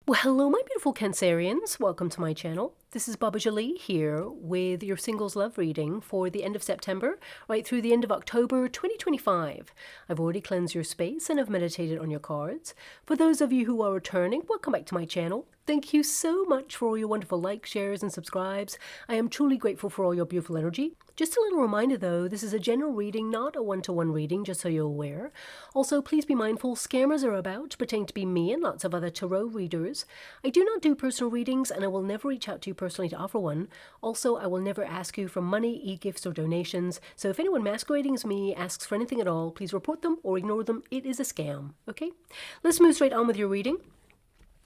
Well, hello, my beautiful Cancerians. Welcome to my channel. This is Baba Jolie here with your singles love reading for the end of September, right through the end of October 2025. I've already cleansed your space and have meditated on your cards. For those of you who are returning, welcome back to my channel. Thank you so much for all your wonderful likes, shares, and subscribes. I am truly grateful for all your beautiful energy. Just a little reminder though, this is a general reading, not a one-to-one reading, just so you're aware. Also, please be mindful, scammers are about, pretending to be me and lots of other tarot readers. I do not do personal readings, and I will never reach out to you personally to offer one. Also, I will never ask you for money, e-gifts, or donations. So if anyone masquerading as me asks for anything at all, please report them or ignore them. It is a scam, okay? Let's move straight on with your reading.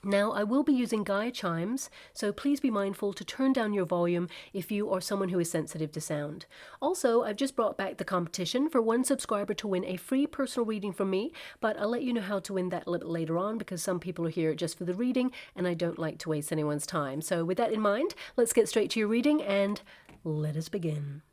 Now, I will be using Gaia chimes, so please be mindful to turn down your volume if you are someone who is sensitive to sound. Also, I've just brought back the competition for one subscriber to win a free personal reading from me, but I'll let you know how to win that a little bit later on because some people are here just for the reading and I don't like to waste anyone's time. So with that in mind, let's get straight to your reading and let us begin.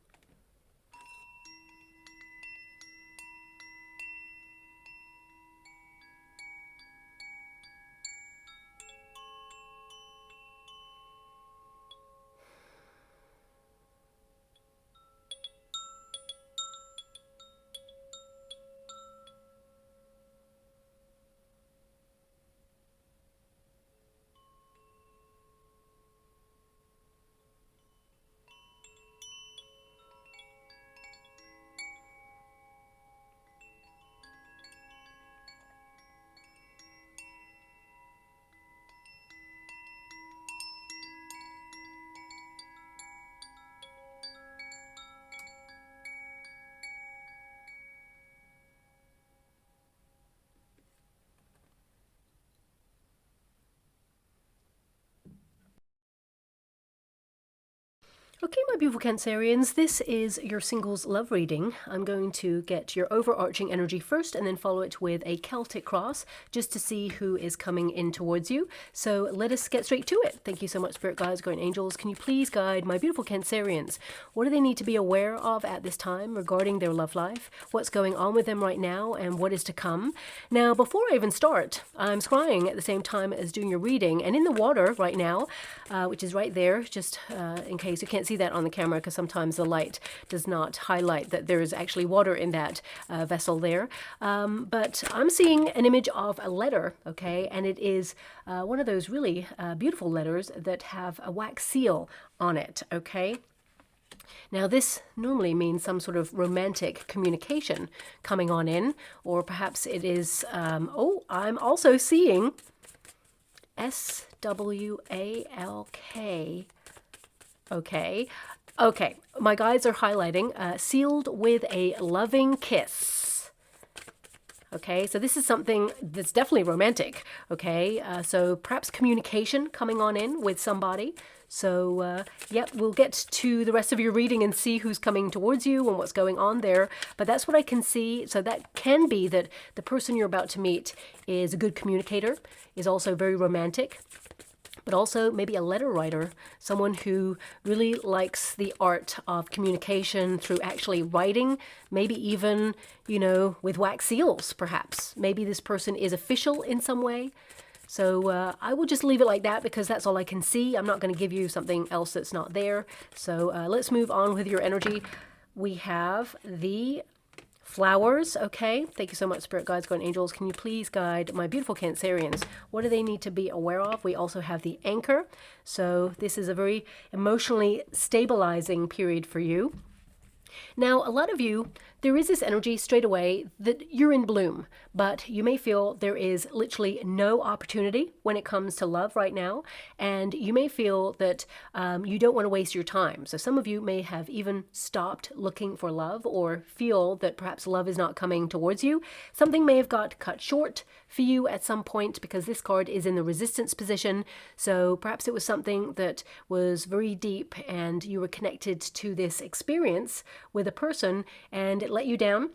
Okay, my beautiful Cancerians, this is your singles love reading. I'm going to get your overarching energy first and then follow it with a Celtic cross just to see who is coming in towards you. So let us get straight to it. Thank you so much, Spirit Guides, Guardian Angels. Can you please guide my beautiful Cancerians? What do they need to be aware of at this time regarding their love life? What's going on with them right now and what is to come? Now, before I even start, I'm scrying at the same time as doing your reading. And in the water right now, which is right there, just in case you can't see that on the camera because sometimes the light does not highlight that there is actually water in that vessel there. But I'm seeing an image of a letter, okay, and it is one of those really beautiful letters that have a wax seal on it, okay. Now this normally means some sort of romantic communication coming on in, or perhaps it is, oh, I'm also seeing SWALK. Okay. Okay. My guides are highlighting sealed with a loving kiss. Okay. So this is something that's definitely romantic. Okay. So perhaps communication coming on in with somebody. So, yep, we'll get to the rest of your reading and see who's coming towards you and what's going on there. But that's what I can see. So that can be that the person you're about to meet is a good communicator, is also very romantic, but also maybe a letter writer, someone who really likes the art of communication through actually writing, maybe even, you know, with wax seals, perhaps. Maybe this person is official in some way. So I will just leave it like that because that's all I can see. I'm not going to give you something else that's not there. So let's move on with your energy. We have the flowers, okay? Thank you so much, Spirit Guides, Guardian Angels. Can you please guide my beautiful Cancerians? What do they need to be aware of? We also have the anchor. So this is a very emotionally stabilizing period for you. Now, a lot of you, there is this energy straight away that you're in bloom, but you may feel there is literally no opportunity when it comes to love right now, and you may feel that you don't want to waste your time. So some of you may have even stopped looking for love or feel that perhaps love is not coming towards you. Something may have got cut short for you at some point because this card is in the resistance position. So perhaps it was something that was very deep and you were connected to this experience with a person and it let you down.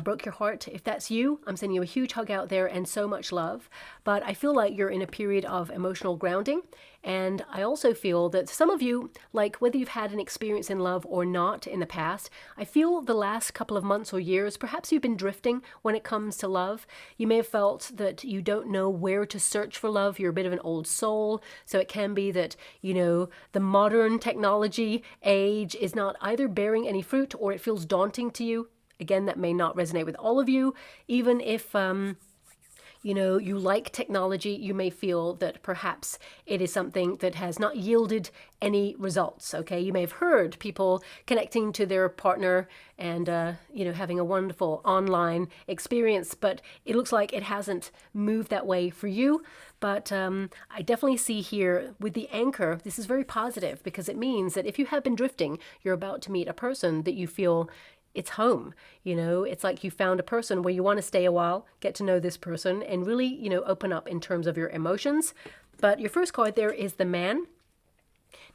broke your heart. If that's you, I'm sending you a huge hug out there and so much love. But I feel like you're in a period of emotional grounding. And I also feel that some of you, like whether you've had an experience in love or not in the past, I feel the last couple of months or years, perhaps you've been drifting when it comes to love. You may have felt that you don't know where to search for love. You're a bit of an old soul. So it can be that, you know, the modern technology age is not either bearing any fruit or it feels daunting to you. Again, that may not resonate with all of you. Even if, you know, you like technology, you may feel that perhaps it is something that has not yielded any results, okay? You may have heard people connecting to their partner and, you know, having a wonderful online experience, but it looks like it hasn't moved that way for you. But I definitely see here with the anchor, this is very positive because it means that if you have been drifting, you're about to meet a person that you feel it's home. You know, it's like you found a person where you want to stay a while, get to know this person, and really, you know, open up in terms of your emotions. But your first card there is the Man.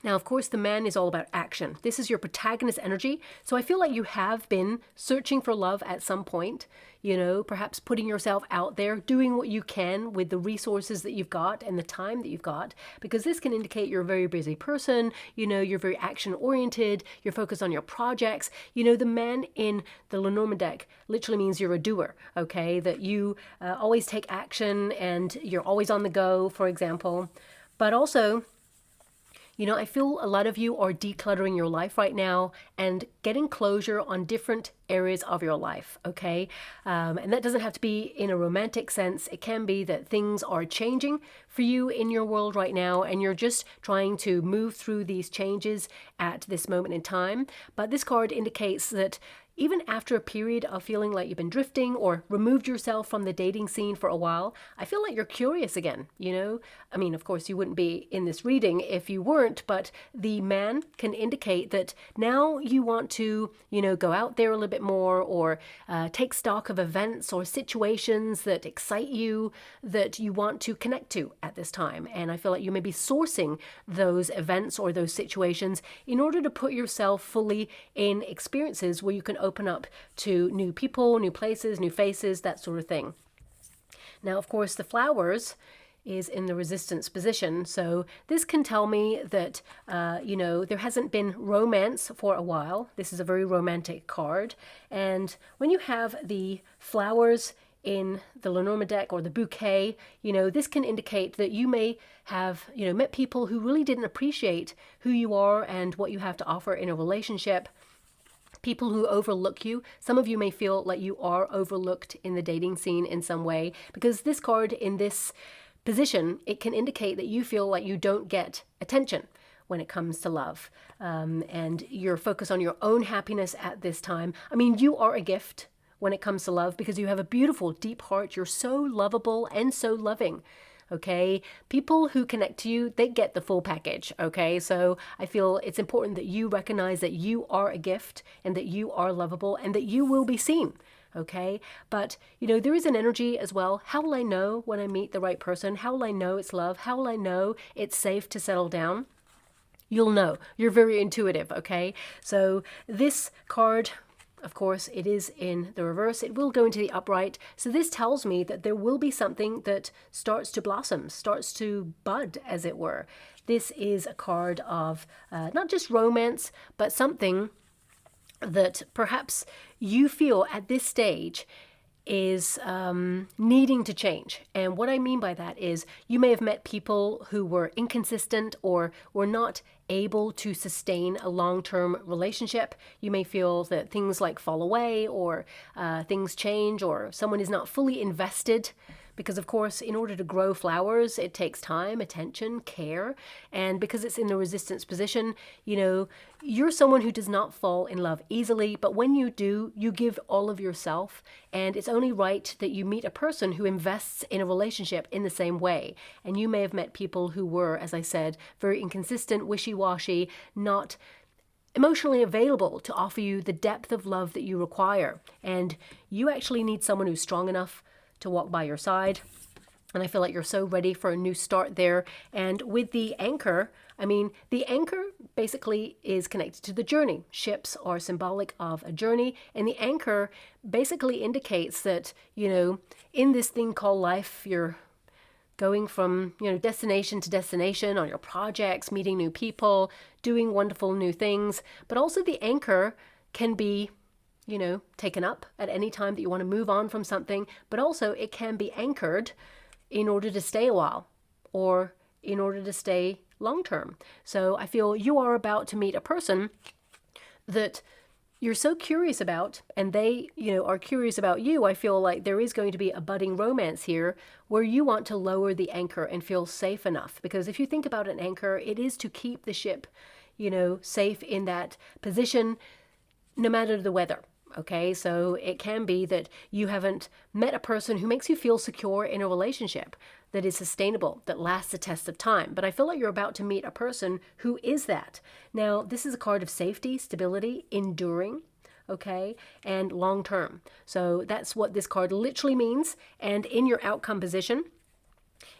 Now, of course, the Man is all about action. This is your protagonist energy. So I feel like you have been searching for love at some point, you know, perhaps putting yourself out there, doing what you can with the resources that you've got and the time that you've got, because this can indicate you're a very busy person, you know, you're very action oriented, you're focused on your projects. You know, the Man in the Lenormand deck literally means you're a doer, okay, that you always take action and you're always on the go, for example. But also, you know, I feel a lot of you are decluttering your life right now and getting closure on different areas of your life, okay? And that doesn't have to be in a romantic sense. It can be that things are changing for you in your world right now and you're just trying to move through these changes at this moment in time. But this card indicates that even after a period of feeling like you've been drifting or removed yourself from the dating scene for a while, I feel like you're curious again, you know? I mean, of course, you wouldn't be in this reading if you weren't, but the Man can indicate that now you want to, you know, go out there a little bit more or take stock of events or situations that excite you, that you want to connect to at this time. And I feel like you may be sourcing those events or those situations in order to put yourself fully in experiences where you can open up to new people, new places, new faces, that sort of thing. Now, of course, the Flowers is in the Resistance position. So this can tell me that, you know, there hasn't been romance for a while. This is a very romantic card. And when you have the Flowers in the Lenormand deck or the bouquet, you know, this can indicate that you may have, you know, met people who really didn't appreciate who you are and what you have to offer in a relationship. People who overlook you. Some of you may feel like you are overlooked in the dating scene in some way, because this card in this position, it can indicate that you feel like you don't get attention when it comes to love. And you're focused on your own happiness at this time. I mean, you are a gift when it comes to love because you have a beautiful, deep heart. You're so lovable and so loving. Okay, people who connect to you, they get the full package. Okay, so I feel it's important that you recognize that you are a gift and that you are lovable and that you will be seen. Okay, but you know, there is an energy as well. How will I know when I meet the right person? How will I know it's love? How will I know it's safe to settle down? You'll know. You're very intuitive. Okay, so this card, of course, it is in the reverse. It will go into the upright. So this tells me that there will be something that starts to blossom, starts to bud, as it were. This is a card of not just romance, but something that perhaps you feel at this stage is needing to change. And what I mean by that is you may have met people who were inconsistent or were not able to sustain a long-term relationship. You may feel that things like fall away or things change or someone is not fully invested. Because, of course, in order to grow flowers, it takes time, attention, care. And because it's in the Resistance position, you know, you're someone who does not fall in love easily. But when you do, you give all of yourself. And it's only right that you meet a person who invests in a relationship in the same way. And you may have met people who were, as I said, very inconsistent, wishy-washy, not emotionally available to offer you the depth of love that you require. And you actually need someone who's strong enough to walk by your side. And I feel like you're so ready for a new start there. And with the anchor, I mean, the anchor basically is connected to the journey. Ships are symbolic of a journey. And the anchor basically indicates that, you know, in this thing called life, you're going from, you know, destination to destination on your projects, meeting new people, doing wonderful new things. But also the anchor can be, you know, taken up at any time that you want to move on from something. But also it can be anchored in order to stay a while or in order to stay long term. So I feel you are about to meet a person that you're so curious about, and they, you know, are curious about you. I feel like there is going to be a budding romance here where you want to lower the anchor and feel safe enough. Because if you think about an anchor, it is to keep the ship, you know, safe in that position no matter the weather. Okay, so it can be that you haven't met a person who makes you feel secure in a relationship that is sustainable, that lasts the test of time. But I feel like you're about to meet a person who is that. Now, this is a card of safety, stability, enduring, okay, and long term. So that's what this card literally means. And in your outcome position,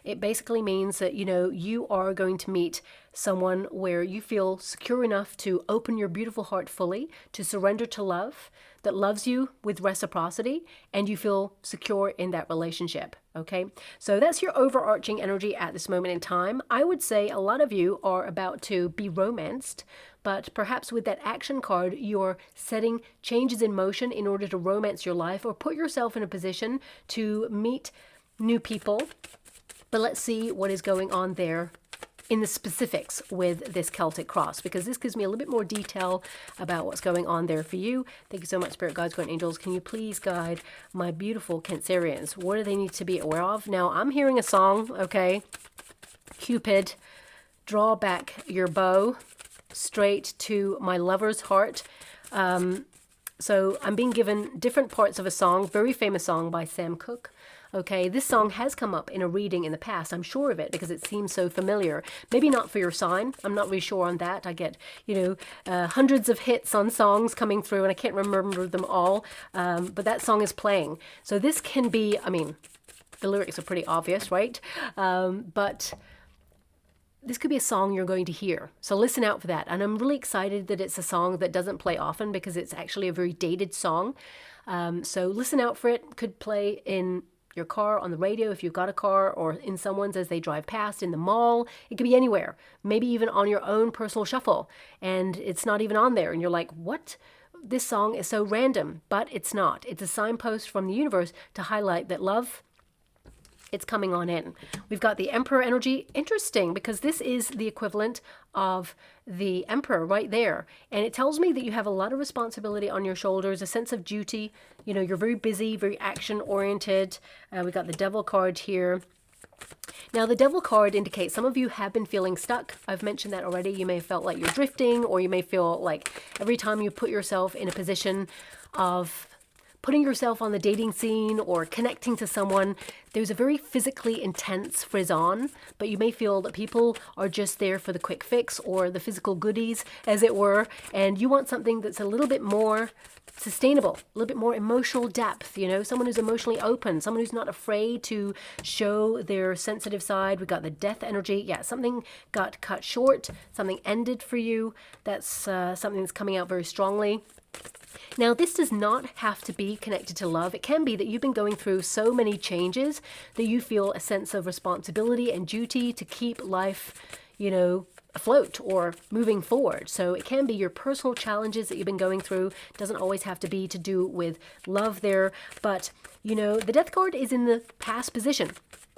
it basically means that, you know, you are going to meet someone where you feel secure enough to open your beautiful heart fully, to surrender to love, that loves you with reciprocity, and you feel secure in that relationship, okay? So that's your overarching energy at this moment in time. I would say a lot of you are about to be romanced, but perhaps with that action card, you're setting changes in motion in order to romance your life or put yourself in a position to meet new people. But let's see what is going on there in the specifics with this Celtic cross, because this gives me a little bit more detail about what's going on there for you. Thank you so much, Spirit Guides, Guardian Angels. Can you please guide my beautiful Cancerians? What do they need to be aware of? Now, I'm hearing a song, okay? Cupid, draw back your bow straight to my lover's heart. So I'm being given different parts of a song, very famous song by Sam Cooke. Okay, this song has come up in a reading in the past. I'm sure of it because it seems so familiar. Maybe not for your sign. I'm not really sure on that. I get, you know, hundreds of hits on songs coming through and I can't remember them all. But that song is playing. So this can be, I mean, the lyrics are pretty obvious, right? But this could be a song you're going to hear. So listen out for that. And I'm really excited that it's a song that doesn't play often because it's actually a very dated song. So listen out for it. Could play in your car, on the radio if you've got a car, or in someone's as they drive past, in the mall. It could be anywhere, maybe even on your own personal shuffle, and it's not even on there, and you're like, what? This song is so random, but it's not. It's a signpost from the universe to highlight that love, it's coming on in. We've got the Emperor energy. Interesting, because this is the equivalent of the Emperor right there. And it tells me that you have a lot of responsibility on your shoulders, a sense of duty. You know, you're very busy, very action-oriented. We got the Devil card here. Now, the Devil card indicates some of you have been feeling stuck. I've mentioned that already. You may have felt like you're drifting, or you may feel like every time you put yourself in a position of putting yourself on the dating scene or connecting to someone, there's a very physically intense frizz-on, but you may feel that people are just there for the quick fix or the physical goodies, as it were, and you want something that's a little bit more sustainable, a little bit more emotional depth, you know, someone who's emotionally open, someone who's not afraid to show their sensitive side. We got the Death energy. Yeah, something got cut short, something ended for you. That's something that's coming out very strongly. Now, this does not have to be connected to love. It can be that you've been going through so many changes that you feel a sense of responsibility and duty to keep life, you know, afloat or moving forward. So it can be your personal challenges that you've been going through. It doesn't always have to be to do with love there. But, you know, the Death card is in the past position.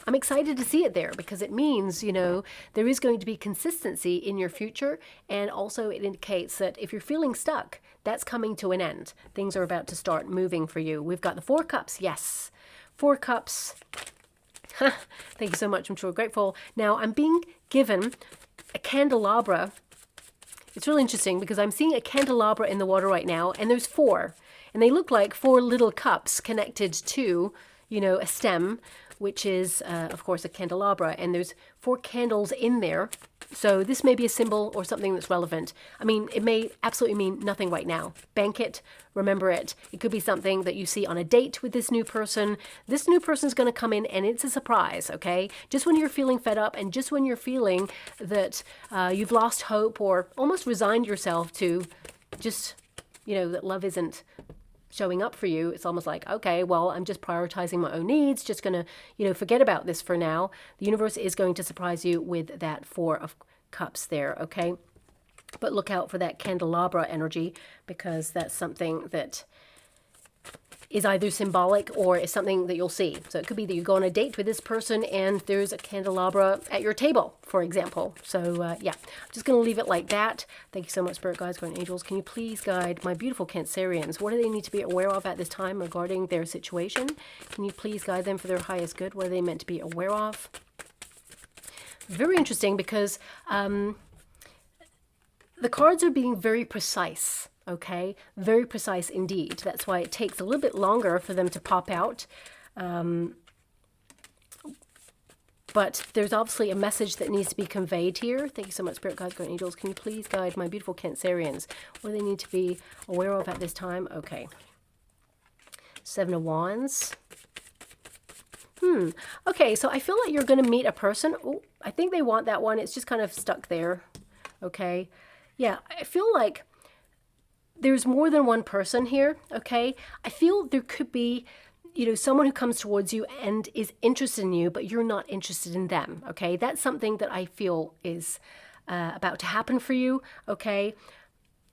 I'm excited to see it there because it means, you know, there is going to be consistency in your future. And also it indicates that if you're feeling stuck, that's coming to an end. Things are about to start moving for you. We've got the Four Cups. Yes. Four Cups. Thank you so much. I'm sure grateful. Now I'm being given a candelabra. It's really interesting because I'm seeing a candelabra in the water right now, and there's four. And they look like four little cups connected to, you know, a stem, which is, of course, a candelabra. And there's four candles in there. So this may be a symbol or something that's relevant. I mean, it may absolutely mean nothing right now. Bank it, remember it. It could be something that you see on a date with this new person. This new person's going to come in and it's a surprise, okay? Just when you're feeling fed up and just when you're feeling that you've lost hope or almost resigned yourself to just, that love isn't showing up for you, it's almost like, okay, well, I'm just prioritizing my own needs, just gonna, forget about this for now. The universe is going to surprise you with that Four of Cups there, okay? But look out for that candelabra energy, because that's something that is either symbolic or is something that you'll see. So it could be that you go on a date with this person and there's a candelabra at your table, for example. So yeah, I'm just going to leave it like that. Thank you so much, Spirit Guides, Guardian Angels. Can you please guide my beautiful Cancerians? What do they need to be aware of at this time regarding their situation? Can you please guide them for their highest good? What are they meant to be aware of? Very interesting, because the cards are being very precise. Okay, very precise indeed. That's why it takes a little bit longer for them to pop out. But there's obviously a message that needs to be conveyed here. Thank you so much, Spirit Guides, Guardian Angels. Can you please guide my beautiful Cancerians? What do they need to be aware of at this time? Okay. Seven of Wands. Okay, so I feel like you're going to meet a person. Oh, I think they want that one. It's just kind of stuck there. Okay. Yeah, I feel like there's more than one person here, okay? I feel there could be, someone who comes towards you and is interested in you, but you're not interested in them, okay? That's something that I feel is about to happen for you, okay?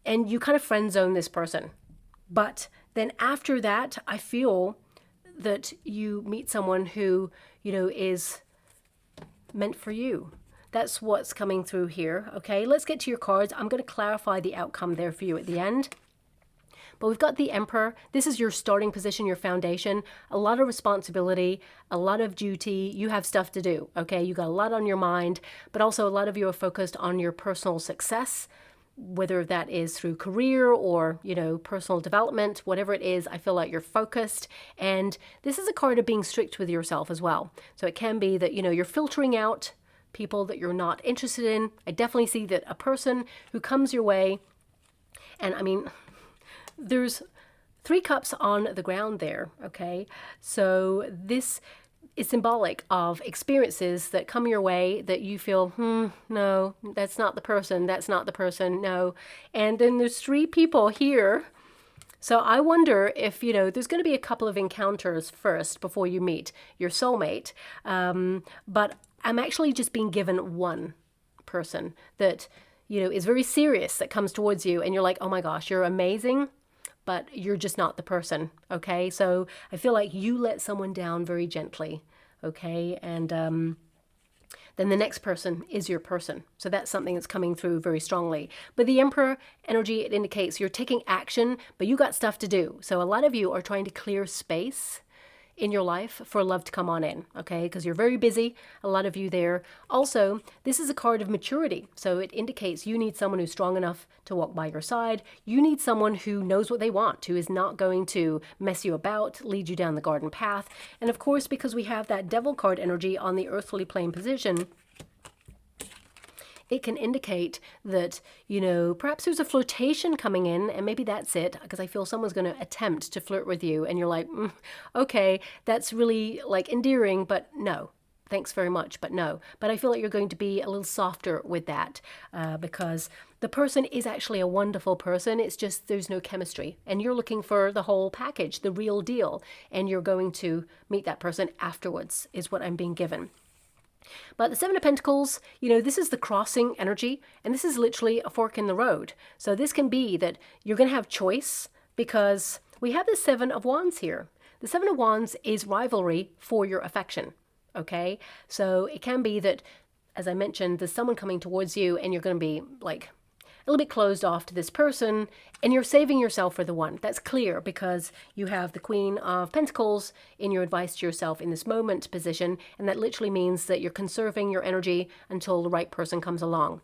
And you kind of friend zone this person. But then after that, I feel that you meet someone who, is meant for you. That's what's coming through here, okay? Let's get to your cards. I'm going to clarify the outcome there for you at the end. But we've got the Emperor. This is your starting position, your foundation. A lot of responsibility, a lot of duty. You have stuff to do, okay? You got a lot on your mind, but also a lot of you are focused on your personal success, whether that is through career or, personal development, whatever it is. I feel like you're focused. And this is a card of being strict with yourself as well. So it can be that, you're filtering out people that you're not interested in. I definitely see that a person who comes your way, and I mean, there's 3 cups on the ground there, okay? So this is symbolic of experiences that come your way that you feel, no, that's not the person, no. And then there's 3 people here. So I wonder if, there's going to be a couple of encounters first before you meet your soulmate. But I'm actually just being given one person that, is very serious, that comes towards you and you're like, oh my gosh, you're amazing, but you're just not the person, okay? So I feel like you let someone down very gently, okay? And then the next person is your person. So that's something that's coming through very strongly. But the Emperor energy, it indicates you're taking action, but you got stuff to do. So a lot of you are trying to clear space in your life for love to come on in, okay? Because you're very busy, a lot of you there. Also, this is a card of maturity. So it indicates you need someone who's strong enough to walk by your side. You need someone who knows what they want, who is not going to mess you about, lead you down the garden path. And of course, because we have that Devil card energy on the earthly plane position, it can indicate that, perhaps there's a flirtation coming in, and maybe that's it, because I feel someone's going to attempt to flirt with you, and you're like, okay, that's really like endearing, but no, thanks very much, but no. But I feel like you're going to be a little softer with that, because the person is actually a wonderful person. It's just there's no chemistry, and you're looking for the whole package, the real deal, and you're going to meet that person afterwards, is what I'm being given. But the Seven of Pentacles, this is the crossing energy, and this is literally a fork in the road. So this can be that you're going to have choice, because we have the Seven of Wands here. The Seven of Wands is rivalry for your affection, okay? So it can be that, as I mentioned, there's someone coming towards you, and you're going to be like a little bit closed off to this person, and you're saving yourself for the one. That's clear, because you have the Queen of Pentacles in your advice to yourself in this moment position, and that literally means that you're conserving your energy until the right person comes along.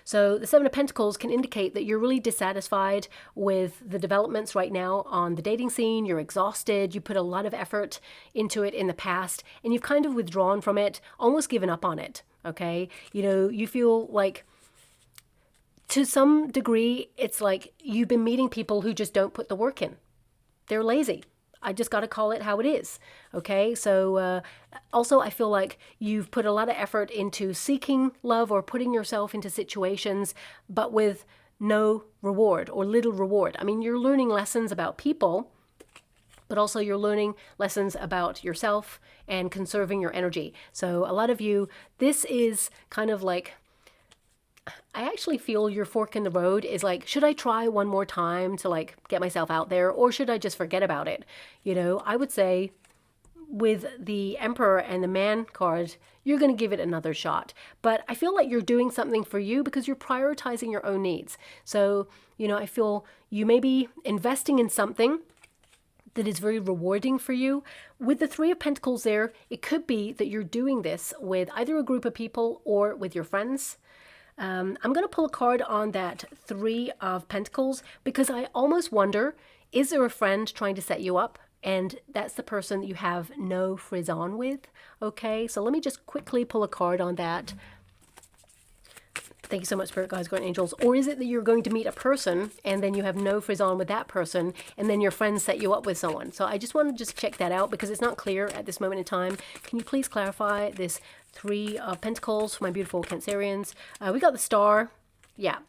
So the Seven of Pentacles can indicate that you're really dissatisfied with the developments right now on the dating scene. You're exhausted. You put a lot of effort into it in the past, and you've kind of withdrawn from it, almost given up on it. okay? You know, you feel like to some degree, it's like you've been meeting people who just don't put the work in. They're lazy. I just got to call it how it is. Okay. So, also, I feel like you've put a lot of effort into seeking love or putting yourself into situations, but with no reward or little reward. I mean, you're learning lessons about people, but also you're learning lessons about yourself and conserving your energy. So, a lot of you, this is kind of like, I actually feel your fork in the road is like, should I try one more time to like get myself out there, or should I just forget about it? You know, I would say with the Emperor and the Man card, you're going to give it another shot. But I feel like you're doing something for you because you're prioritizing your own needs. So, you know, I feel you may be investing in something that is very rewarding for you. With the Three of Pentacles there, it could be that you're doing this with either a group of people or with your friends. I'm going to pull a card on that Three of Pentacles because I almost wonder, is there a friend trying to set you up? And that's the person that you have no frisson with. Okay, so let me just quickly pull a card on that. Thank you so much, Spirit Guides, Guardian Angels. Or is it that you're going to meet a person and then you have no frisson with that person and then your friends set you up with someone? So I just want to just check that out because it's not clear at this moment in time. Can you please clarify this Three of Pentacles for my beautiful Cancerians? We got the Star. Yeah.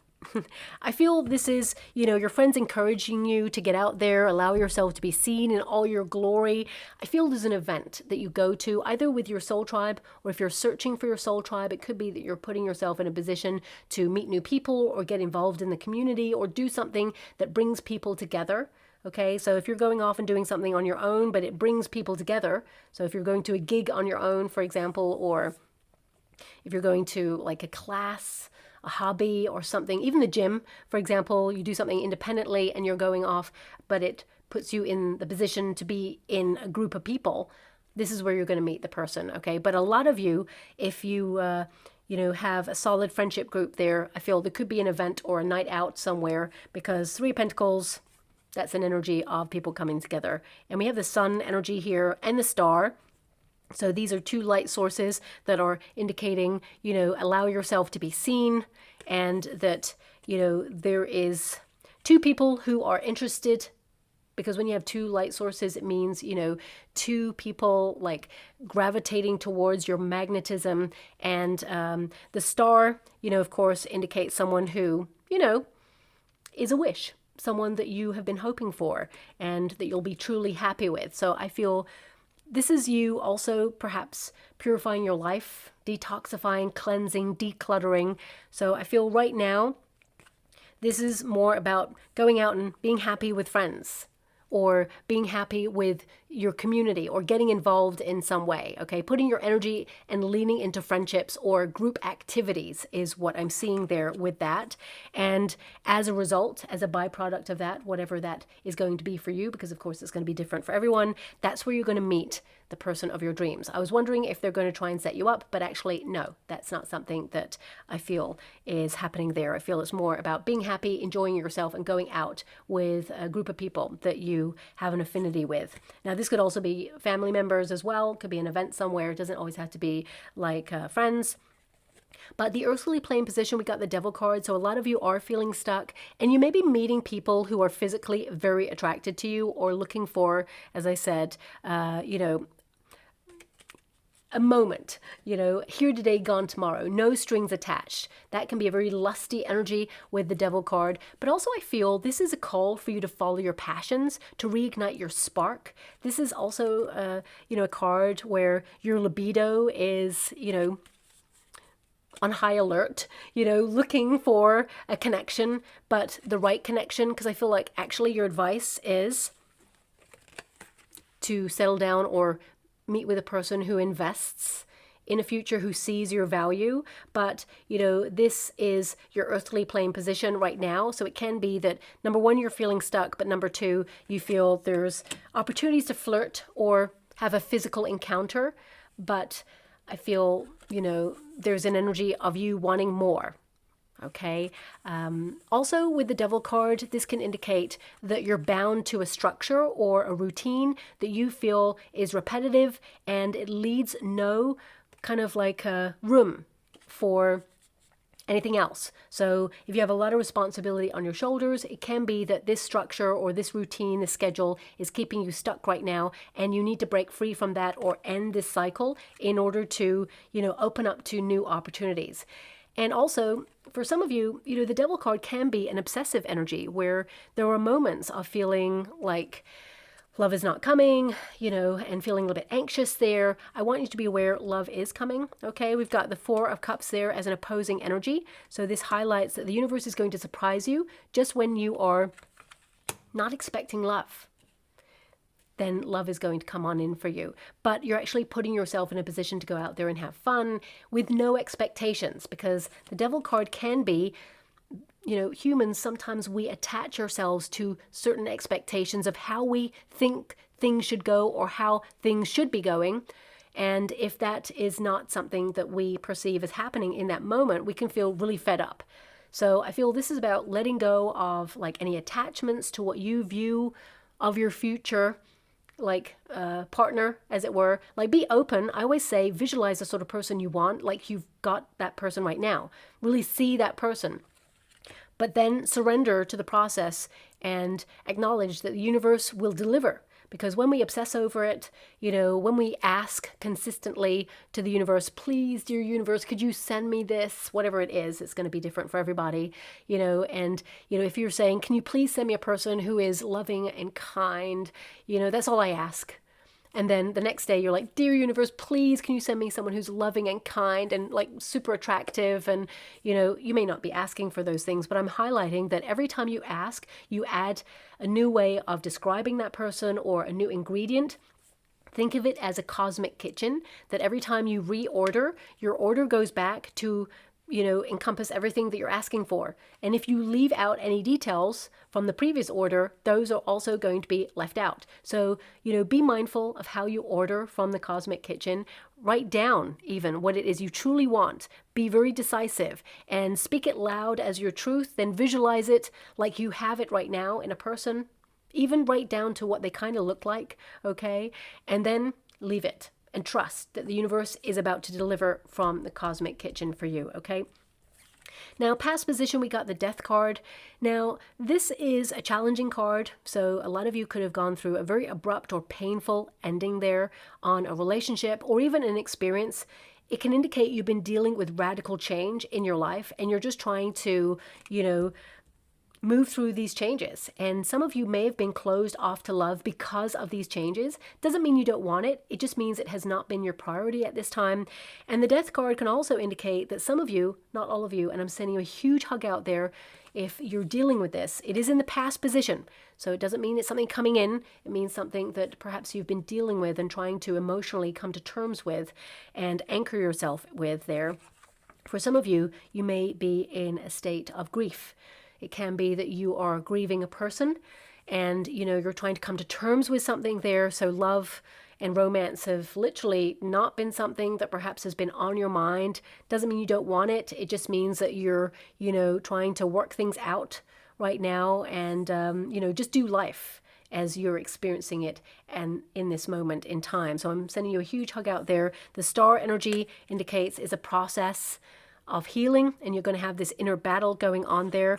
I feel this is, you know, your friends encouraging you to get out there, allow yourself to be seen in all your glory. I feel there's an event that you go to either with your soul tribe, or if you're searching for your soul tribe, it could be that you're putting yourself in a position to meet new people or get involved in the community or do something that brings people together. Okay, so if you're going off and doing something on your own, but it brings people together. So if you're going to a gig on your own, for example, or if you're going to like a class, a hobby or something, even the gym, for example, you do something independently and you're going off, but it puts you in the position to be in a group of people. This is where you're going to meet the person, okay? But a lot of you, if you, you know, have a solid friendship group there, I feel there could be an event or a night out somewhere because Three of Pentacles, that's an energy of people coming together. And we have the Sun energy here and the Star. So these are two light sources that are indicating, you know, allow yourself to be seen, and that, you know, there is two people who are interested, because when you have two light sources, it means, you know, two people like gravitating towards your magnetism. And the Star, you know, of course, indicates someone who, you know, is a wish, someone that you have been hoping for and that you'll be truly happy with. So I feel this is you also perhaps purifying your life, detoxifying, cleansing, decluttering. So I feel right now, this is more about going out and being happy with friends, or being happy with your community, or getting involved in some way, okay? Putting your energy and leaning into friendships or group activities is what I'm seeing there with that. And as a result, as a byproduct of that, whatever that is going to be for you, because of course it's going to be different for everyone, that's where you're going to meet the person of your dreams. I was wondering if they're going to try and set you up, but actually, no, that's not something that I feel is happening there. I feel it's more about being happy, enjoying yourself, and going out with a group of people that you have an affinity with. Now, this could also be family members as well. It could be an event somewhere. It doesn't always have to be like friends. But the earthly plane position, we got the Devil card. So a lot of you are feeling stuck, and you may be meeting people who are physically very attracted to you, or looking for, as I said, you know, a moment, you know, here today, gone tomorrow, no strings attached. That can be a very lusty energy with the Devil card. But also I feel this is a call for you to follow your passions, to reignite your spark. This is also, you know, a card where your libido is, you know, on high alert, you know, looking for a connection, but the right connection, because I feel like actually your advice is to settle down or meet with a person who invests in a future, who sees your value. But, you know, this is your earthly plane position right now. So it can be that, number one, you're feeling stuck, but number two, you feel there's opportunities to flirt or have a physical encounter. But I feel, you know, there's an energy of you wanting more. Okay. Also with the Devil card, this can indicate that you're bound to a structure or a routine that you feel is repetitive, and it leads no kind of like a room for anything else. So if you have a lot of responsibility on your shoulders, it can be that this structure or this routine, this schedule is keeping you stuck right now, and you need to break free from that or end this cycle in order to, open up to new opportunities. And also, for some of you, the Devil card can be an obsessive energy where there are moments of feeling like love is not coming, and feeling a little bit anxious there. I want you to be aware love is coming, okay? We've got the Four of Cups there as an opposing energy. So this highlights that the universe is going to surprise you just when you are not expecting love. Then love is going to come on in for you. But you're actually putting yourself in a position to go out there and have fun with no expectations, because the Devil card can be, humans, sometimes we attach ourselves to certain expectations of how we think things should go or how things should be going. And if that is not something that we perceive as happening in that moment, we can feel really fed up. So I feel this is about letting go of any attachments to what you view of your future partner, as it were. Be open. I always say visualize the sort of person you want, like you've got that person right now. Really see that person. But then surrender to the process and acknowledge that the universe will deliver. Because when we obsess over it, when we ask consistently to the universe, please, dear universe, could you send me this? Whatever it is, it's going to be different for everybody, and, if you're saying, can you please send me a person who is loving and kind, that's all I ask. And then the next day you're like, dear universe, please, can you send me someone who's loving and kind and super attractive? And, you may not be asking for those things, but I'm highlighting that every time you ask, you add a new way of describing that person or a new ingredient. Think of it as a cosmic kitchen, that every time you reorder, your order goes back to encompass everything that you're asking for. And if you leave out any details from the previous order, those are also going to be left out. So, be mindful of how you order from the cosmic kitchen. Write down even what it is you truly want. Be very decisive and speak it loud as your truth. Then visualize it like you have it right now in a person. Even write down to what they kind of look like, okay? And then leave it. And trust that the universe is about to deliver from the cosmic kitchen for you, okay? Now, past position, we got the Death card. Now, this is a challenging card, so a lot of you could have gone through a very abrupt or painful ending there on a relationship or even an experience. It can indicate you've been dealing with radical change in your life and you're just trying to, move through these changes. And some of you may have been closed off to love because of these changes. Doesn't mean you don't want it. It just means it has not been your priority at this time. And the Death card can also indicate that some of you, not all of you, and I'm sending you a huge hug out there if you're dealing with this. It is in the past position. So it doesn't mean it's something coming in. It means something that perhaps you've been dealing with and trying to emotionally come to terms with and anchor yourself with there. For some of you, you may be in a state of grief. It can be that you are grieving a person and, you're trying to come to terms with something there. So love and romance have literally not been something that perhaps has been on your mind. Doesn't mean you don't want it. It just means that you're, trying to work things out right now and, just do life as you're experiencing it and in this moment in time. So I'm sending you a huge hug out there. The star energy indicates is a process of healing, and you're going to have this inner battle going on there.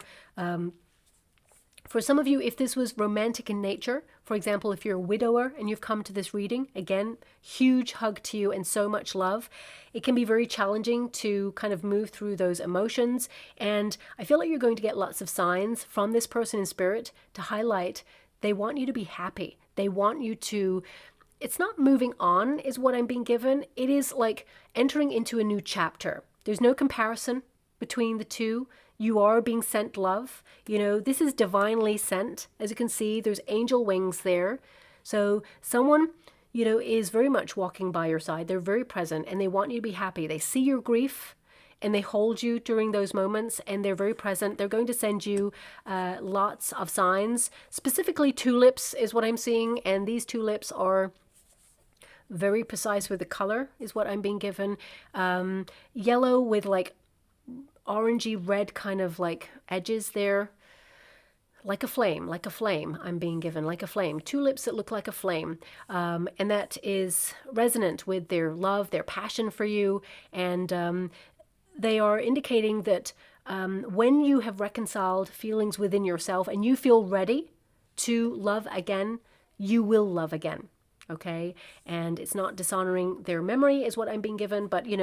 For some of you, if this was romantic in nature, for example, if you're a widower and you've come to this reading, again, huge hug to you and so much love. It can be very challenging to kind of move through those emotions, and I feel like you're going to get lots of signs from this person in spirit to highlight they want you to be happy. They want you to, it's not moving on is what I'm being given. It is like entering into a new chapter. There's no comparison between the two. You are being sent love. This is divinely sent. As you can see, there's angel wings there. So someone, is very much walking by your side. They're very present and they want you to be happy. They see your grief and they hold you during those moments and they're very present. They're going to send you lots of signs. Specifically tulips is what I'm seeing. And these tulips are very precise with the color is what I'm being given. Yellow with orangey red kind of edges there. Like a flame I'm being given, like a flame. Tulips that look like a flame. And that is resonant with their love, their passion for you. And they are indicating that when you have reconciled feelings within yourself and you feel ready to love again, you will love again. Okay? And it's not dishonoring their memory is what I'm being given, but you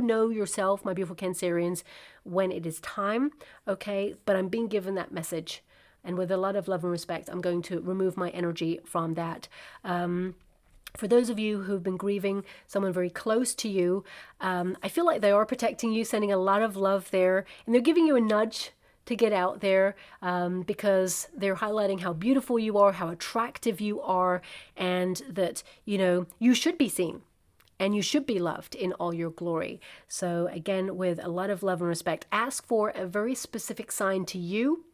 know yourself, my beautiful Cancerians, when it is time. Okay? But I'm being given that message. And with a lot of love and respect, I'm going to remove my energy from that. For those of you who've been grieving someone very close to you, I feel like they are protecting you, sending a lot of love there, and they're giving you a nudge to get out there because they're highlighting how beautiful you are, how attractive you are, and that, you should be seen and you should be loved in all your glory. So again, with a lot of love and respect, ask for a very specific sign to you.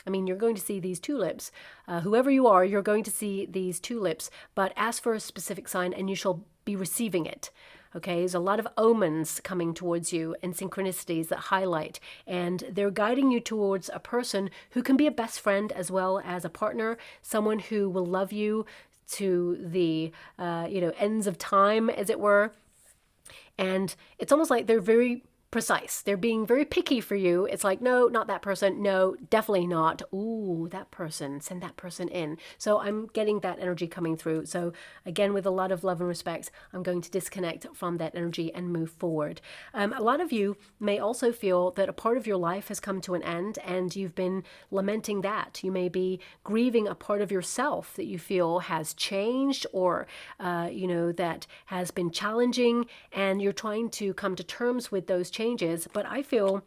I mean, you're going to see these tulips. Whoever you are, you're going to see these tulips, but ask for a specific sign and you shall be receiving it. Okay, there's a lot of omens coming towards you and synchronicities that highlight, and they're guiding you towards a person who can be a best friend as well as a partner, someone who will love you to the, ends of time, as it were. And it's almost like they're very precise. They're being very picky for you. It's like, no, not that person. No, definitely not. Ooh, that person. Send that person in. So I'm getting that energy coming through. So again, with a lot of love and respect, I'm going to disconnect from that energy and move forward. A lot of you may also feel that a part of your life has come to an end and you've been lamenting that. You may be grieving a part of yourself that you feel has changed or, that has been challenging, and you're trying to come to terms with those changes. But I feel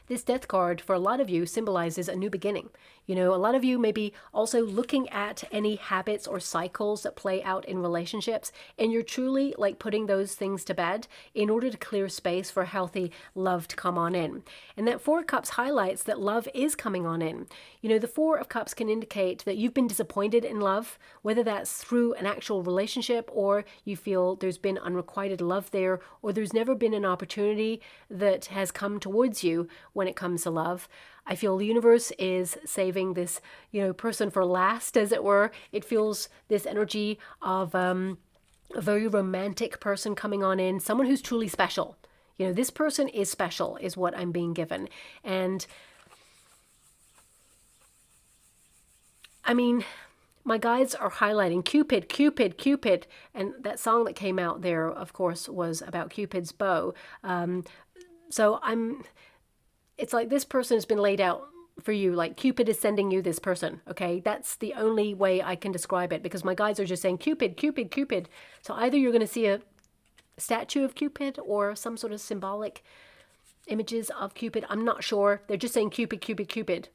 this death card for a lot of you symbolizes a new beginning. A lot of you may be also looking at any habits or cycles that play out in relationships, and you're truly like putting those things to bed in order to clear space for healthy love to come on in. And that Four of Cups highlights that love is coming on in. The Four of Cups can indicate that you've been disappointed in love, whether that's through an actual relationship or you feel there's been unrequited love there, or there's never been an opportunity that has come towards you when it comes to love. I feel the universe is saving this, person for last, as it were. It feels this energy of a very romantic person coming on in, someone who's truly special. This person is special, is what I'm being given. And I mean, my guides are highlighting Cupid, Cupid, Cupid. And that song that came out there, of course, was about Cupid's bow. It's like this person has been laid out for you, like Cupid is sending you this person, okay? That's the only way I can describe it, because my guides are just saying Cupid, Cupid, Cupid. So either you're going to see a statue of Cupid or some sort of symbolic images of Cupid. I'm not sure. They're just saying Cupid, Cupid, Cupid.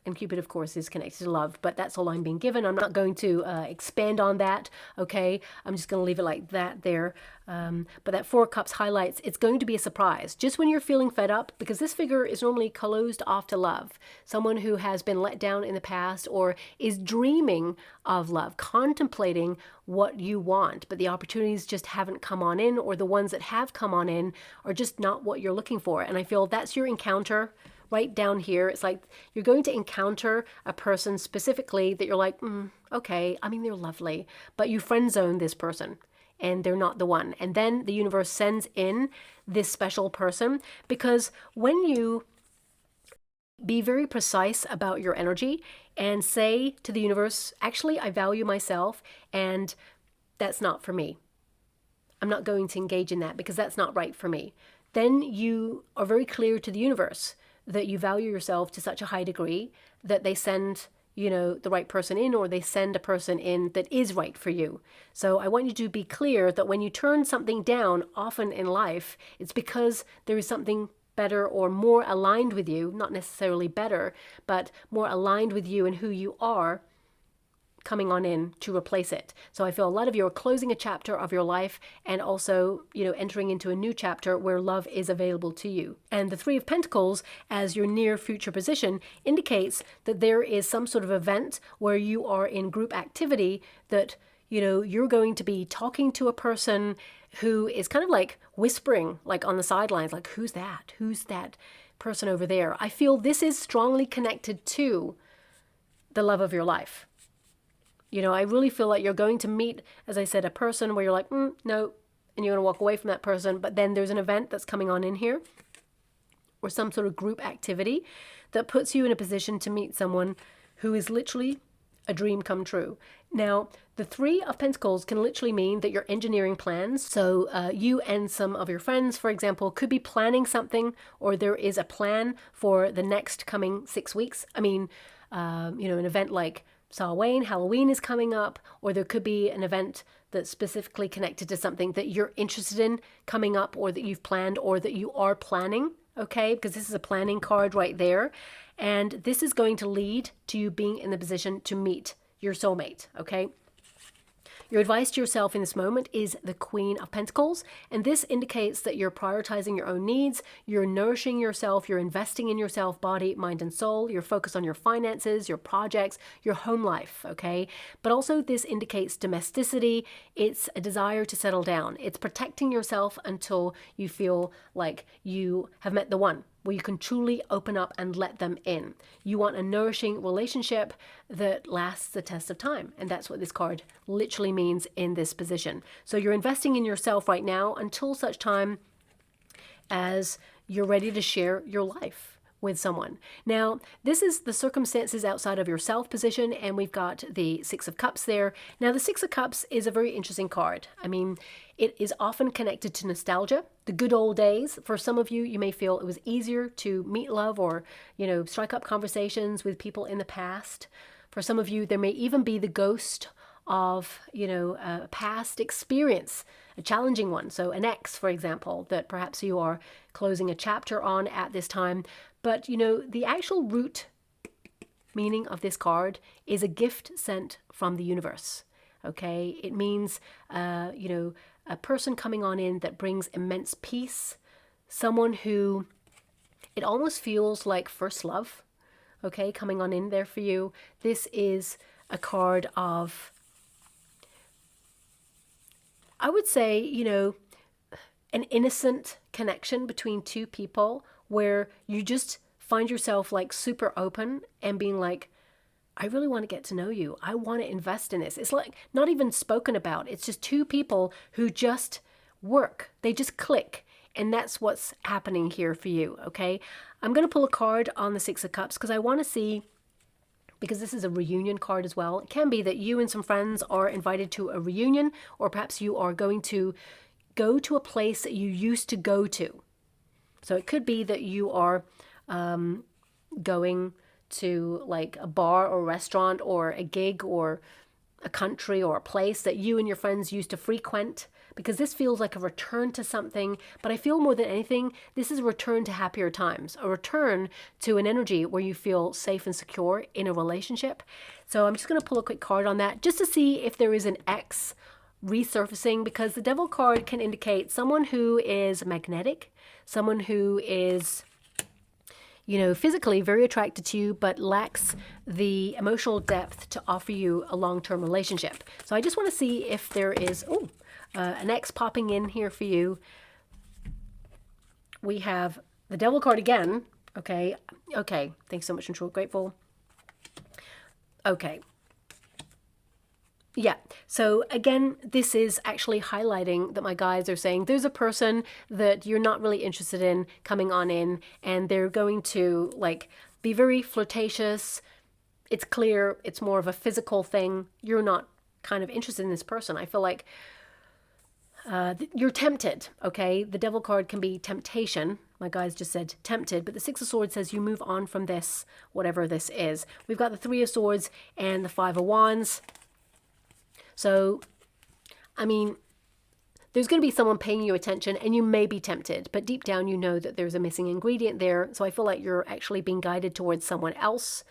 And Cupid, of course, is connected to love, but that's all I'm being given. I'm not going to expand on that, okay? I'm just going to leave it like that there. But that Four of Cups highlights it's going to be a surprise. Just when you're feeling fed up, because this figure is normally closed off to love. Someone who has been let down in the past or is dreaming of love, contemplating what you want, but the opportunities just haven't come on in, or the ones that have come on in are just not what you're looking for. And I feel that's your encounter. Right down here, it's like you're going to encounter a person specifically that you're like, okay, I mean, they're lovely, but you friend zone this person and they're not the one. And then the universe sends in this special person, because when you be very precise about your energy and say to the universe, actually, I value myself and that's not for me. I'm not going to engage in that because that's not right for me. Then you are very clear to the universe that you value yourself to such a high degree that they send, the right person in, or they send a person in that is right for you. So I want you to be clear that when you turn something down, often in life, it's because there is something better or more aligned with you, not necessarily better, but more aligned with you and who you are, coming on in to replace it. So I feel a lot of you are closing a chapter of your life and also, entering into a new chapter where love is available to you. And the Three of Pentacles as your near future position indicates that there is some sort of event where you are in group activity that, you're going to be talking to a person who is kind of like whispering, like on the sidelines, like, who's that? Who's that person over there? I feel this is strongly connected to the love of your life. I really feel like you're going to meet, as I said, a person where you're like, no, and you're going to walk away from that person, but then there's an event that's coming on in here, or some sort of group activity that puts you in a position to meet someone who is literally a dream come true. Now, the Three of Pentacles can literally mean that you're engineering plans. So you and some of your friends, for example, could be planning something, or there is a plan for the next coming 6 weeks. I mean, an event like Samhain, Halloween is coming up, or there could be an event that's specifically connected to something that you're interested in coming up, or that you've planned, or that you are planning, okay? Because this is a planning card right there. And this is going to lead to you being in the position to meet your soulmate, okay? Your advice to yourself in this moment is the Queen of Pentacles, and this indicates that you're prioritizing your own needs, you're nourishing yourself, you're investing in yourself, body, mind, and soul, you're focused on your finances, your projects, your home life, okay? But also this indicates domesticity, it's a desire to settle down, it's protecting yourself until you feel like you have met the one, where you can truly open up and let them in. You want a nourishing relationship that lasts the test of time. And that's what this card literally means in this position. So you're investing in yourself right now until such time as you're ready to share your life with someone. Now, this is the circumstances outside of yourself position, and we've got the Six of Cups there. Now, the Six of Cups is a very interesting card. I mean, it is often connected to nostalgia, the good old days. For some of you, you may feel it was easier to meet love or, strike up conversations with people in the past. For some of you, there may even be the ghost of, a past experience, a challenging one. So an ex, for example, that perhaps you are closing a chapter on at this time. But, the actual root meaning of this card is a gift sent from the universe. Okay, it means, a person coming on in that brings immense peace, someone who it almost feels like first love, okay, coming on in there for you. This is a card of, I would say, an innocent connection between two people where you just find yourself like super open and being like, I really want to get to know you. I want to invest in this. It's like not even spoken about. It's just two people who just work. They just click. And that's what's happening here for you, okay? I'm going to pull a card on the Six of Cups because I want to see, because this is a reunion card as well. It can be that you and some friends are invited to a reunion, or perhaps you are going to go to a place that you used to go to. So it could be that you are going to like a bar or restaurant or a gig or a country or a place that you and your friends used to frequent, because this feels like a return to something. But I feel more than anything, this is a return to happier times, a return to an energy where you feel safe and secure in a relationship. So I'm just going to pull a quick card on that just to see if there is an ex resurfacing, because the Devil card can indicate someone who is magnetic, someone who is, physically very attracted to you, but lacks the emotional depth to offer you a long-term relationship. So I just want to see if there is, an ex popping in here for you. We have the Devil card again. Okay. Thanks so much. I'm truly grateful. Okay. Yeah, so again, this is actually highlighting that my guides are saying there's a person that you're not really interested in coming on in, and they're going to be very flirtatious. It's clear it's more of a physical thing. You're not kind of interested in this person. I feel like you're tempted, okay? The Devil card can be temptation. My guys just said tempted, but the Six of Swords says you move on from this, whatever this is. We've got the Three of Swords and the Five of Wands. So, I mean, there's going to be someone paying you attention and you may be tempted, but deep down you know that there's a missing ingredient there. So I feel like you're actually being guided towards someone else.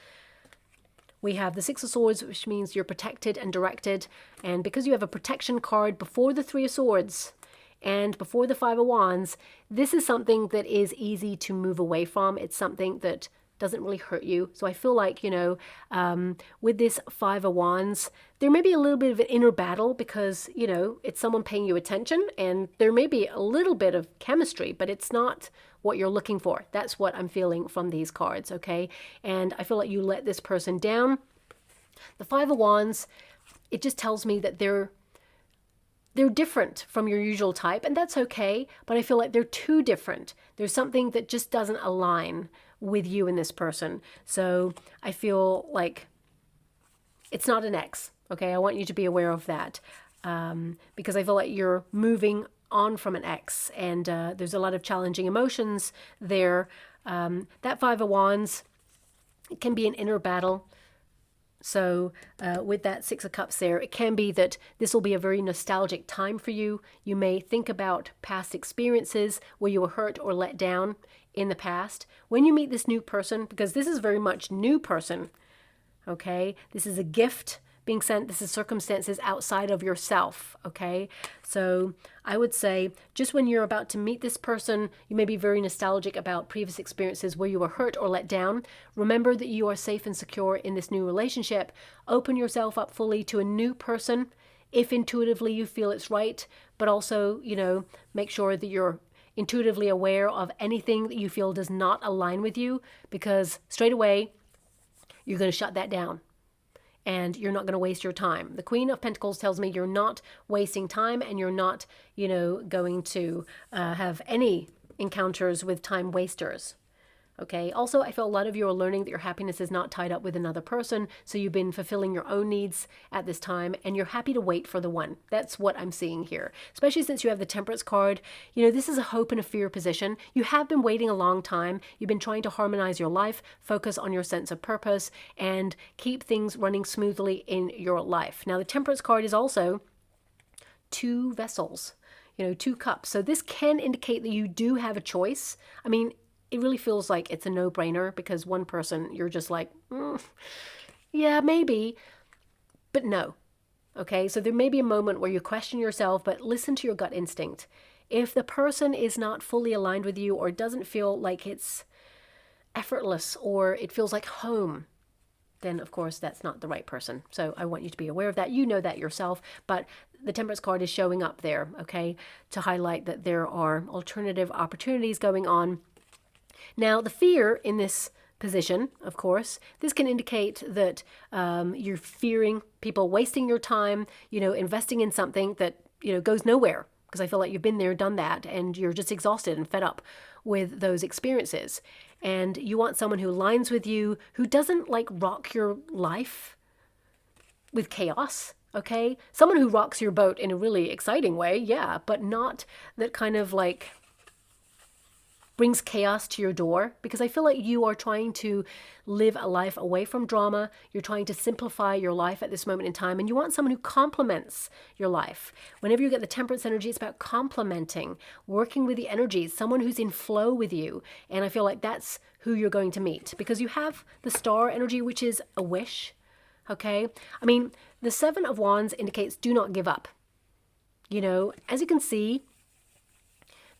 We have the Six of Swords, which means you're protected and directed. And because you have a protection card before the Three of Swords and before the Five of Wands, this is something that is easy to move away from. It's something that doesn't really hurt you. So I feel like, with this Five of Wands, there may be a little bit of an inner battle because, it's someone paying you attention and there may be a little bit of chemistry, but it's not what you're looking for. That's what I'm feeling from these cards, okay? And I feel like you let this person down. The Five of Wands, it just tells me that they're they're different from your usual type, and that's okay, but I feel like they're too different. There's something that just doesn't align with you and this person. So I feel like it's not an X, okay? I want you to be aware of that, because I feel like you're moving on from an X, and there's a lot of challenging emotions there. That Five of Wands, it can be an inner battle. So with that Six of Cups there, it can be that this will be a very nostalgic time for you. You may think about past experiences where you were hurt or let down in the past. When you meet this new person, because this is very much new person, okay? This is a gift being sent. This is circumstances outside of yourself, okay? So I would say just when you're about to meet this person, you may be very nostalgic about previous experiences where you were hurt or let down. Remember that you are safe and secure in this new relationship. Open yourself up fully to a new person if intuitively you feel it's right, but also, you know, make sure that you're intuitively aware of anything that you feel does not align with you, because straight away you're going to shut that down. And you're not going to waste your time. The Queen of Pentacles tells me you're not wasting time, and you're not, you know, going to have any encounters with time wasters. Okay. Also, I feel a lot of you are learning that your happiness is not tied up with another person. So you've been fulfilling your own needs at this time, and you're happy to wait for the one. That's what I'm seeing here, especially since you have the Temperance card. You know, this is a hope and a fear position. You have been waiting a long time. You've been trying to harmonize your life, focus on your sense of purpose, and keep things running smoothly in your life. Now, the Temperance card is also two vessels, you know, two cups. So this can indicate that you do have a choice. I mean, it really feels like it's a no-brainer, because one person, you're just like, yeah, maybe, but no. Okay, so there may be a moment where you question yourself, but listen to your gut instinct. If the person is not fully aligned with you, or doesn't feel like it's effortless, or it feels like home, then of course that's not the right person. So I want you to be aware of that. You know that yourself, but the Temperance card is showing up there, okay, to highlight that there are alternative opportunities going on. Now, the fear in this position, of course, this can indicate that you're fearing people wasting your time, you know, investing in something that, you know, goes nowhere, because I feel like you've been there, done that, and you're just exhausted and fed up with those experiences. And you want someone who aligns with you, who doesn't like rock your life with chaos, okay? Someone who rocks your boat in a really exciting way, yeah, but not that kind of like brings chaos to your door, because I feel like you are trying to live a life away from drama. You're trying to simplify your life at this moment in time, and you want someone who complements your life. Whenever you get the Temperance energy, it's about complementing, working with the energies, someone who's in flow with you. And I feel like that's who you're going to meet, because you have the Star energy, which is a wish, okay? I mean, the Seven of Wands indicates do not give up. You know, as you can see,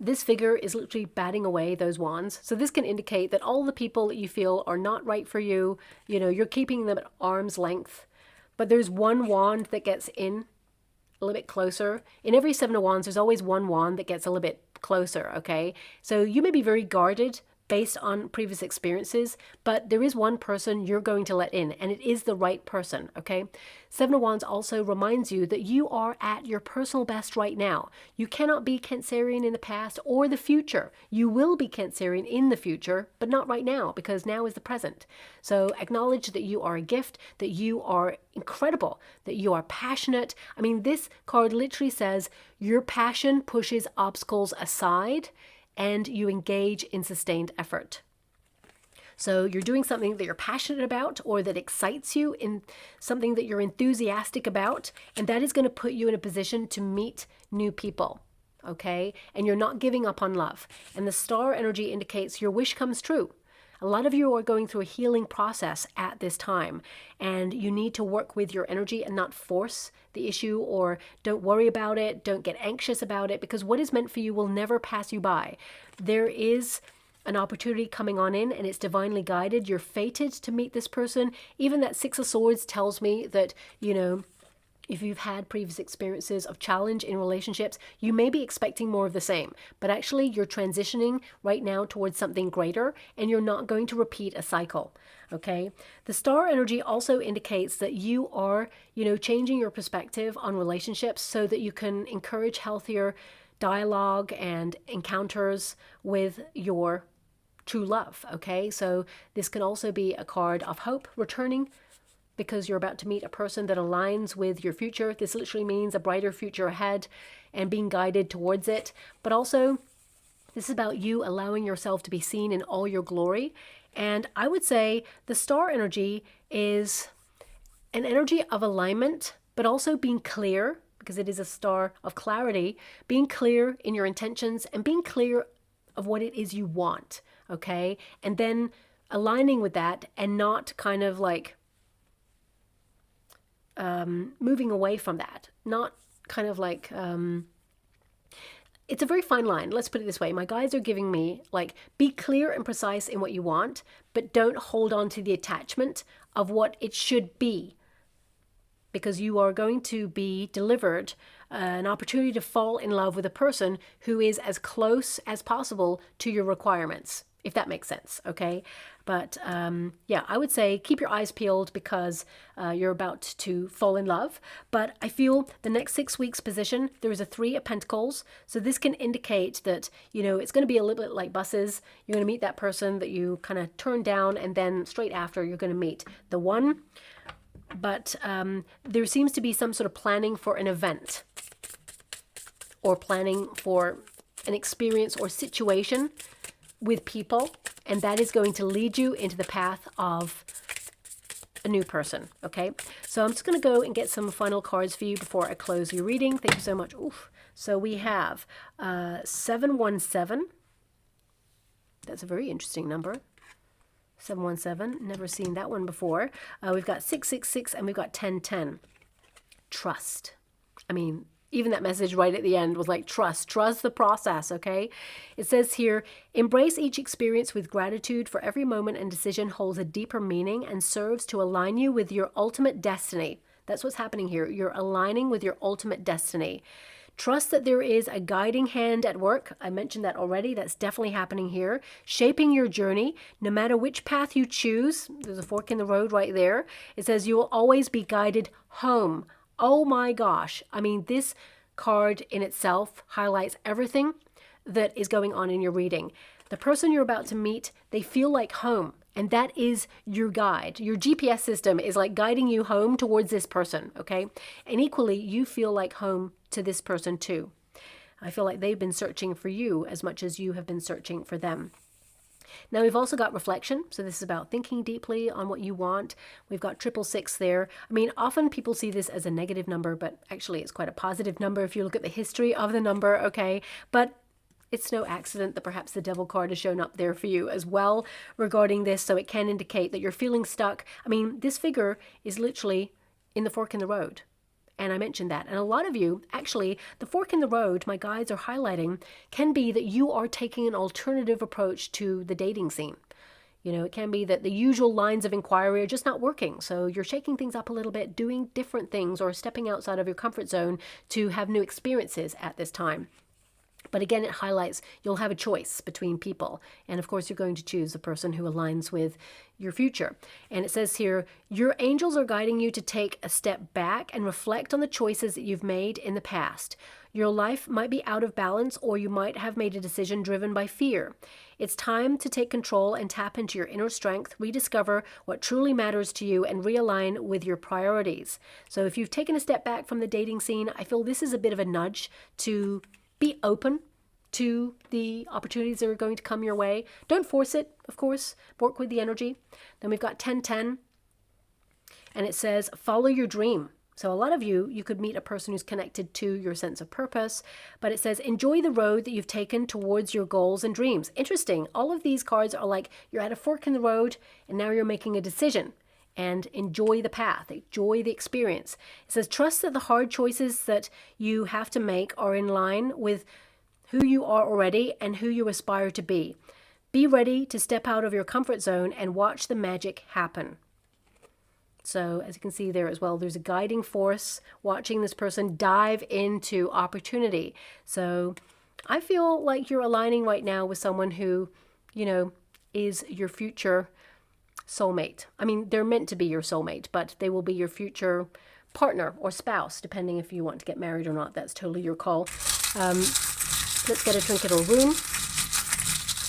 this figure is literally batting away those wands. So this can indicate that all the people that you feel are not right for you, you know, you're keeping them at arm's length. But there's one wand that gets in a little bit closer. In every Seven of Wands, there's always one wand that gets a little bit closer, okay? So you may be very guarded based on previous experiences, but there is one person you're going to let in, and it is the right person, okay? Seven of Wands also reminds you that you are at your personal best right now. You cannot be Cancerian in the past or the future. You will be Cancerian in the future, but not right now, because now is the present. So acknowledge that you are a gift, that you are incredible, that you are passionate. I mean, this card literally says your passion pushes obstacles aside, and you engage in sustained effort. So you're doing something that you're passionate about, or that excites you, in something that you're enthusiastic about, and that is going to put you in a position to meet new people, okay? And you're not giving up on love. And the Star energy indicates your wish comes true. A lot of you are going through a healing process at this time, and you need to work with your energy and not force the issue, or don't worry about it, don't get anxious about it, because what is meant for you will never pass you by. There is an opportunity coming on in, and it's divinely guided. You're fated to meet this person. Even that Six of Swords tells me that, you know, If you've had previous experiences of challenge in relationships, you may be expecting more of the same, but actually you're transitioning right now towards something greater and you're not going to repeat a cycle. Okay. The star energy also indicates that you are, changing your perspective on relationships so that you can encourage healthier dialogue and encounters with your true love. Okay. So this can also be a card of hope returning, because you're about to meet a person that aligns with your future. This literally means a brighter future ahead and being guided towards it. But also, this is about you allowing yourself to be seen in all your glory. And I would say the star energy is an energy of alignment, but also being clear, because it is a star of clarity, being clear in your intentions and being clear of what it is you want. Okay. And then aligning with that and not kind of like moving away from that, not kind of like, it's a very fine line. Let's put it this way. My guides are giving me like, be clear and precise in what you want, but don't hold on to the attachment of what it should be, because you are going to be delivered an opportunity to fall in love with a person who is as close as possible to your requirements, if that makes sense. Okay. But yeah, I would say keep your eyes peeled, because you're about to fall in love. But I feel the next 6 weeks position, there is a 3 of Pentacles. So this can indicate that, it's going to be a little bit like buses. You're going to meet that person that you kind of turn down, and then straight after you're going to meet the one. But there seems to be some sort of planning for an event, or planning for an experience or situation with people, and that is going to lead you into the path of a new person. Okay, so I'm just going to go and get some final cards for you before I close your reading. Thank you so much. Oof. So we have 717. That's a very interesting number. 717. Never seen that one before. We've got 666 and we've got 1010. Trust. I mean, even that message right at the end was like, trust the process. Okay. It says here, embrace each experience with gratitude, for every moment and decision holds a deeper meaning and serves to align you with your ultimate destiny. That's what's happening here. You're aligning with your ultimate destiny. Trust that there is a guiding hand at work. I mentioned that already. That's definitely happening here. Shaping your journey, no matter which path you choose. There's a fork in the road right there. It says you will always be guided home. Oh my gosh. I mean, this card in itself highlights everything that is going on in your reading. The person you're about to meet, they feel like home. And that is your guide. Your GPS system is like guiding you home towards this person, okay? And equally, you feel like home to this person too. I feel like they've been searching for you as much as you have been searching for them. Now we've also got reflection. So this is about thinking deeply on what you want. We've got 666 there. I mean, often people see this as a negative number, but actually it's quite a positive number if you look at the history of the number, okay? But it's no accident that perhaps the devil card has shown up there for you as well regarding this. So it can indicate that you're feeling stuck. I mean, this figure is literally in the fork in the road. And I mentioned that. And a lot of you, actually, the fork in the road, my guides are highlighting, can be that you are taking an alternative approach to the dating scene. It can be that the usual lines of inquiry are just not working. So you're shaking things up a little bit, doing different things, or stepping outside of your comfort zone to have new experiences at this time. But again, it highlights you'll have a choice between people. And of course, you're going to choose the person who aligns with your future. And it says here, your angels are guiding you to take a step back and reflect on the choices that you've made in the past. Your life might be out of balance, or you might have made a decision driven by fear. It's time to take control and tap into your inner strength, rediscover what truly matters to you, and realign with your priorities. So if you've taken a step back from the dating scene, I feel this is a bit of a nudge to be open to the opportunities that are going to come your way. Don't force it, of course. Work with the energy. Then we've got 1010. And it says, follow your dream. So a lot of you could meet a person who's connected to your sense of purpose. But it says, enjoy the road that you've taken towards your goals and dreams. Interesting. All of these cards are like you're at a fork in the road and now you're making a decision. And enjoy the path, enjoy the experience. It says, trust that the hard choices that you have to make are in line with who you are already and who you aspire to be. Be ready to step out of your comfort zone and watch the magic happen. So as you can see there as well, there's a guiding force watching this person dive into opportunity. So I feel like you're aligning right now with someone who, you know, is your future soulmate. I mean, they're meant to be your soulmate, but they will be your future partner or spouse, depending if you want to get married or not. That's totally your call. Let's get a trinket or rune.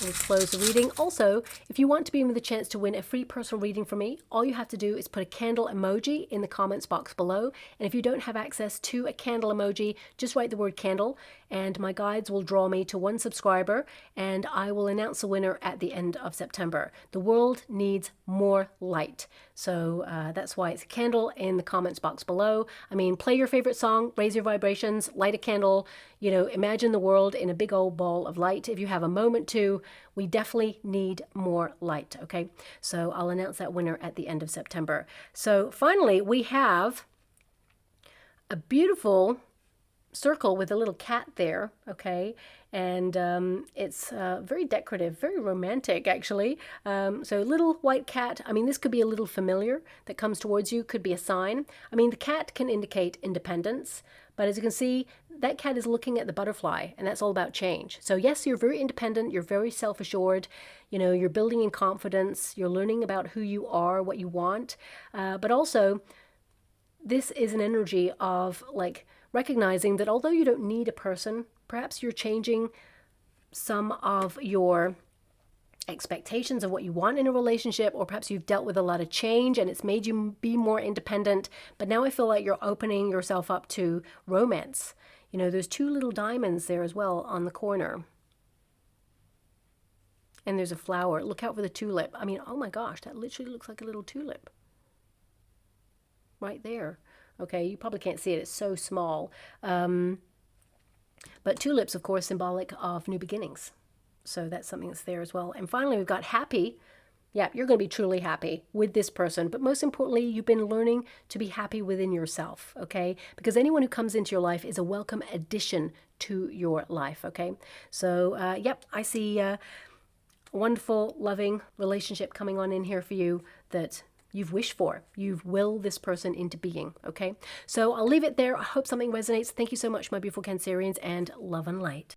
We'll close the reading. Also, if you want to be in with a chance to win a free personal reading from me, all you have to do is put a candle emoji in the comments box below. And if you don't have access to a candle emoji, just write the word candle, and my guides will draw me to one subscriber, and I will announce the winner at the end of September. The world needs more light. So that's why it's a candle in the comments box below. I mean, play your favorite song, raise your vibrations, light a candle, you know, imagine the world in a big old ball of light. If you have a moment to, we definitely need more light, okay? So I'll announce that winner at the end of September. So finally, we have a beautiful circle with a little cat there, okay? And it's very decorative, very romantic, actually. So little white cat. I mean, this could be a little familiar that comes towards you, could be a sign. I mean, the cat can indicate independence, but as you can see, that cat is looking at the butterfly, and that's all about change. So yes, you're very independent, you're very self-assured, you know, you're building in confidence, you're learning about who you are, what you want, but also this is an energy of like recognizing that although you don't need a person, perhaps you're changing some of your expectations of what you want in a relationship, or perhaps you've dealt with a lot of change and it's made you be more independent, but now I feel like you're opening yourself up to romance. You know, there's two little diamonds there as well on the corner. And there's a flower. Look out for the tulip. I mean, oh my gosh, that literally looks like a little tulip. Right there. Okay, you probably can't see it. It's so small. But tulips, of course, symbolic of new beginnings. So that's something that's there as well. And finally, we've got happy. Yeah, you're going to be truly happy with this person. But most importantly, you've been learning to be happy within yourself, okay? Because anyone who comes into your life is a welcome addition to your life, okay? So, yep, I see a wonderful, loving relationship coming on in here for you that you've wished for. You've willed this person into being, okay? So I'll leave it there. I hope something resonates. Thank you so much, my beautiful Cancerians, and love and light.